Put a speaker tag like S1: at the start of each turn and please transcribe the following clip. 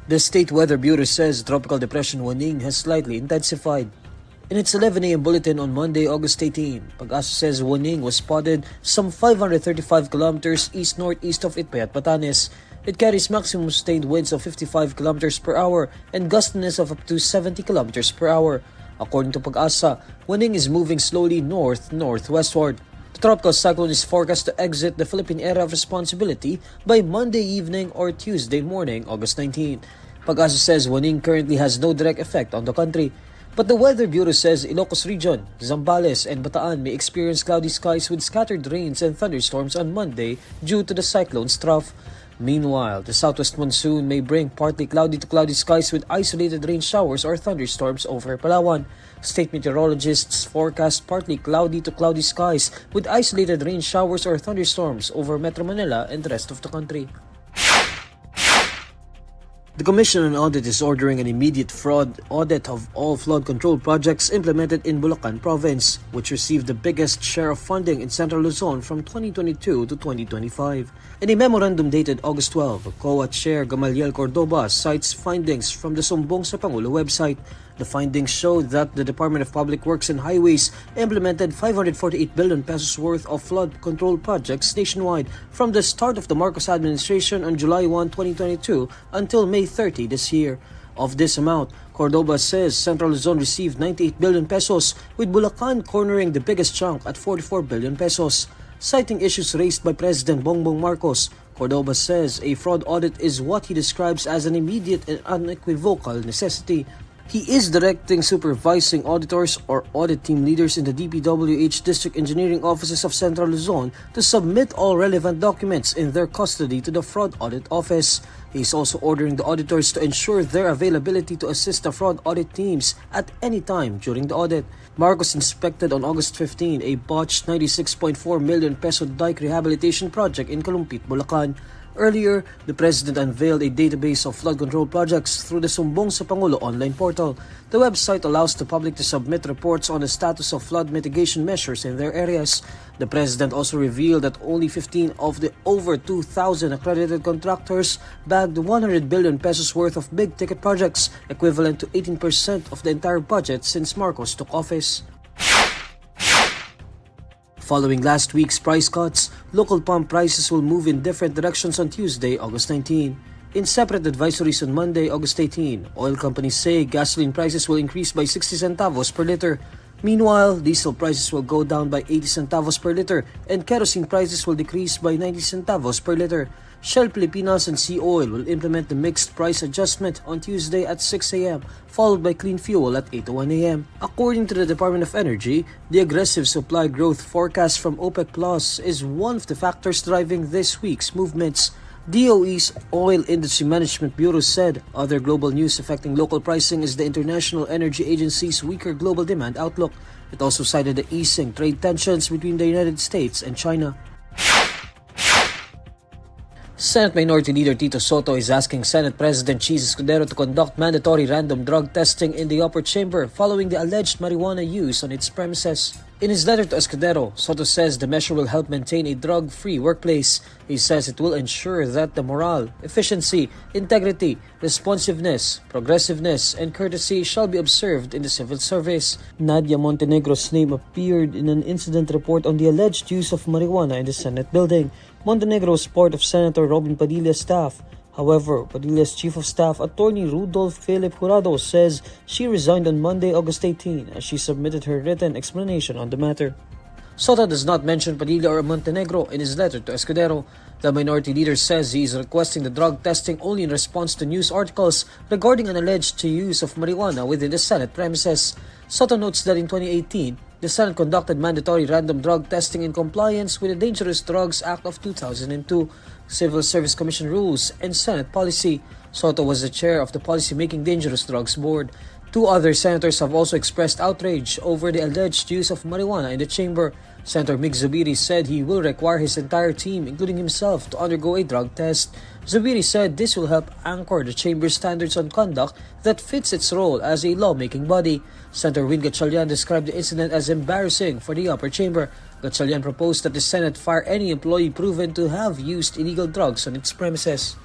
S1: The State Weather Bureau says Tropical Depression Huaning has slightly intensified. In its 11 a.m. bulletin on Monday, August 18, Pag-asa says Huaning was spotted some 535 kilometers east-northeast of Itbayat, Batanes. It carries maximum sustained winds of 55 kilometers per hour and gustiness of up to 70 kilometers per hour. According to Pag-asa, Huaning is moving slowly north-northwestward. The tropical cyclone is forecast to exit the Philippine area of responsibility by Monday evening or Tuesday morning, August 19. Pag-asa says Huaning currently has no direct effect on the country. But the Weather Bureau says Ilocos Region, Zambales, and Bataan may experience cloudy skies with scattered rains and thunderstorms on Monday due to the cyclone's trough. Meanwhile, the southwest monsoon may bring partly cloudy to cloudy skies with isolated rain showers or thunderstorms over Palawan. State meteorologists forecast partly cloudy to cloudy skies with isolated rain showers or thunderstorms over Metro Manila and the rest of the country. The Commission on Audit is ordering an immediate fraud audit of all flood control projects implemented in Bulacan Province, which received the biggest share of funding in Central Luzon from 2022 to 2025. In a memorandum dated August 12, COA Chair Gamaliel Cordoba cites findings from the Sumbong sa Pangulo website. The findings showed that the Department of Public Works and Highways implemented 548 billion pesos worth of flood control projects nationwide from the start of the Marcos administration on July 1, 2022 until May 30 this year. Of this amount, Cordoba says Central Luzon received 98 billion pesos, with Bulacan cornering the biggest chunk at 44 billion pesos. Citing issues raised by President Bongbong Marcos, Cordoba says a fraud audit is what he describes as an immediate and unequivocal necessity. He is directing supervising auditors or audit team leaders in the DPWH District Engineering Offices of Central Luzon to submit all relevant documents in their custody to the Fraud Audit Office. He is also ordering the auditors to ensure their availability to assist the fraud audit teams at any time during the audit. Marcos inspected on August 15 a botched 96.4 million peso dike rehabilitation project in Kalumpit, Bulacan. Earlier, the President unveiled a database of flood control projects through the Sumbong sa Pangulo online portal. The website allows the public to submit reports on the status of flood mitigation measures in their areas. The President also revealed that only 15 of the over 2,000 accredited contractors bagged 100 billion pesos worth of big-ticket projects, equivalent to 18% of the entire budget since Marcos took office. Following last week's price cuts, local pump prices will move in different directions on Tuesday, August 19. In separate advisories on Monday, August 18, oil companies say gasoline prices will increase by 60 centavos per liter. Meanwhile, diesel prices will go down by 80 centavos per liter and kerosene prices will decrease by 90 centavos per liter. Shell Pilipinas and Sea Oil will implement the mixed price adjustment on Tuesday at 6 a.m., followed by clean fuel at 8:01 a.m. According to the Department of Energy, the aggressive supply growth forecast from OPEC Plus is one of the factors driving this week's movements. DOE's Oil Industry Management Bureau said other global news affecting local pricing is the International Energy Agency's weaker global demand outlook. It also cited the easing trade tensions between the United States and China. Senate Minority Leader Tito Sotto is asking Senate President Cheese Escudero to conduct mandatory random drug testing in the upper chamber following the alleged marijuana use on its premises. In his letter to Escudero, Sotto says the measure will help maintain a drug-free workplace. He says it will ensure that the morale, efficiency, integrity, responsiveness, progressiveness, and courtesy shall be observed in the civil service. Nadia Montenegro's name appeared in an incident report on the alleged use of marijuana in the Senate building. Montenegro is part of Senator Robin Padilla's staff. However, Padilla's Chief of Staff, Attorney Rudolph Philip Jurado, says she resigned on Monday, August 18, as she submitted her written explanation on the matter. Sotto does not mention Padilla or Montenegro in his letter to Escudero. The minority leader says he is requesting the drug testing only in response to news articles regarding an alleged use of marijuana within the Senate premises. Sotto notes that in 2018, the Senate conducted mandatory random drug testing in compliance with the Dangerous Drugs Act of 2002, Civil Service Commission rules, and Senate policy. Sotto was the chair of the Policy-Making Dangerous Drugs Board. Two other senators have also expressed outrage over the alleged use of marijuana in the chamber. Senator Mig Zubiri said he will require his entire team, including himself, to undergo a drug test. Zubiri said this will help anchor the chamber's standards on conduct that fits its role as a lawmaking body. Senator Win Gatchalian described the incident as embarrassing for the upper chamber. Gatchalian proposed that the Senate fire any employee proven to have used illegal drugs on its premises.